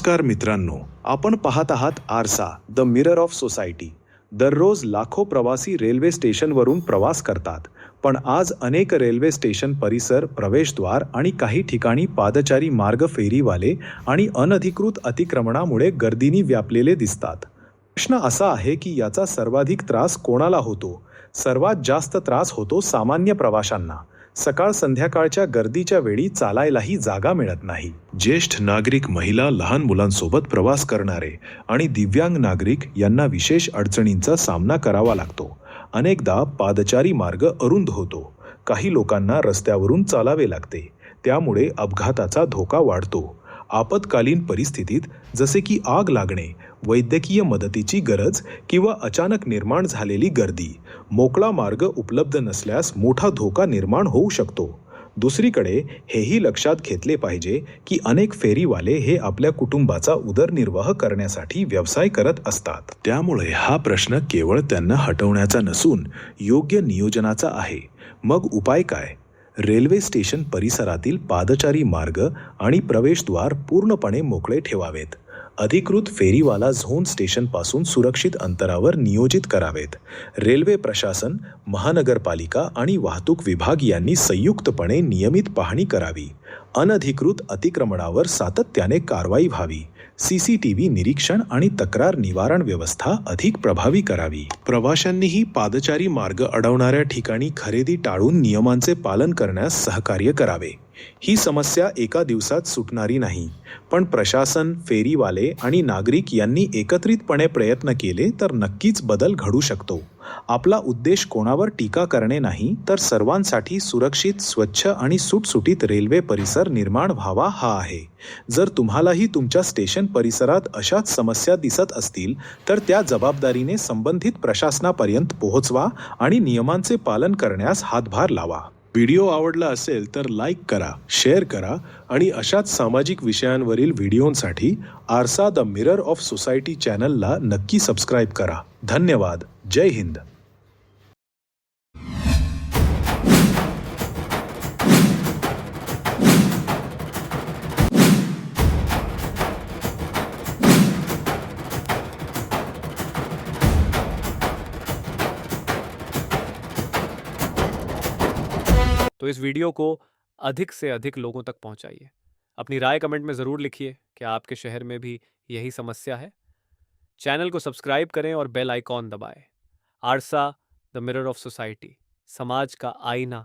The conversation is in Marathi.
नमस्कार मित्रांनो, आपण पाहत आहात आरसा द मिरर ऑफ सोसायटी. दररोज लाखो प्रवासी रेल्वे स्टेशनवरून प्रवास करतात, पण आज अनेक रेल्वे स्टेशन परिसर, प्रवेशद्वार आणि काही ठिकाणी पादचारी मार्ग, फेरीवाले आणि अनधिकृत अतिक्रमणामुळे गर्दीने व्यापलेले दिसतात. प्रश्न असा आहे की याचा सर्वाधिक त्रास कोणाला होतो? सर्वात जास्त त्रास होतो सामान्य प्रवाशांना. सकाळ संध्याकाळच्या गर्दीच्या वेळी चालायलाही जागा मिळत नाही. ज्येष्ठ नागरिक, महिला, लहान मुलांसोबत प्रवास करणारे आणि दिव्यांग नागरिक यांना विशेष अडचणींचा सामना करावा लागतो. अनेकदा पादचारी मार्ग अरुंद होतो. काही लोकांना रस्त्यावरून चालावे लागते. त्यामुळे अपघाताचा धोका वाढतो. आपत्कालीन परिस्थितीत जसे की आग लागणे, वैद्यकीय मदतीची गरज किंवा अचानक निर्माण झालेली गर्दी, मोकळा मार्ग उपलब्ध नसल्यास मोठा धोका निर्माण होऊ शकतो. दुसरीकडे हेही लक्षात घेतले पाहिजे की अनेक फेरीवाले हे आपल्या कुटुंबाचा उदरनिर्वाह करण्यासाठी व्यवसाय करत असतात. त्यामुळे हा प्रश्न केवळ त्यांना हटवण्याचा नसून योग्य नियोजनाचा आहे. मग उपाय काय? रेल्वे स्टेशन परिसरातील पादचारी मार्ग आणि प्रवेशद्वार पूर्णपणे मोकळे ठेवावेत. अधिकृत फेरीवाला झोन स्टेशनपासून सुरक्षित अंतरावर नियोजित करावेत. रेल्वे प्रशासन, महानगरपालिका आणि वाहतूक विभाग यांनी संयुक्तपणे नियमित पाहणी करावी. अनधिकृत अतिक्रमणावर सातत्याने कारवाई व्हावी. CCTV निरीक्षण आणि तक्रार निवारण व्यवस्था अधिक प्रभावी करावी. प्रवाशांनीही पादचारी मार्ग अडवणाऱ्या ठिकाणी खरेदी टाळून नियमांचे पालन करण्यास सहकार्य करावे. ही समस्या एका दिवसात सुटणारी नाही, पण प्रशासन, फेरीवाले आणि नागरिक यांनी एकत्रितपणे प्रयत्न केले तर नक्कीच बदल घडू शकतो. आपला उद्देश कोणावर टीका करणे नाही, तर सर्वांसाठी सुरक्षित, स्वच्छ आणि सुटसुटीत रेल्वे परिसर निर्माण व्हावा हा आहे. जर तुम्हालाही तुमच्या स्टेशन परिसरात अशाच समस्या दिसत असतील तर त्या जबाबदारीने संबंधित प्रशासनापर्यंत पोहोचवा आणि नियमांचे पालन करण्यास हातभार लावा. व्हिडिओ आवडला असेल तर लाईक करा, शेअर करा आणि अशाच सामाजिक विषयांवरील व्हिडिओंसाठी आरसा द मिरर ऑफ सोसायटी चॅनलला नक्की सबस्क्राईब करा. धन्यवाद. जय हिंद. तो इस वीडियो को अधिक से अधिक लोगों तक पहुंचाइए। अपनी राय कमेंट में ज़रूर लिखिए कि आपके शहर में भी यही समस्या है। चैनल को सब्सक्राइब करें और बेल आइकॉन दबाएं। आरसा द मिरर ऑफ सोसाइटी, समाज का आईना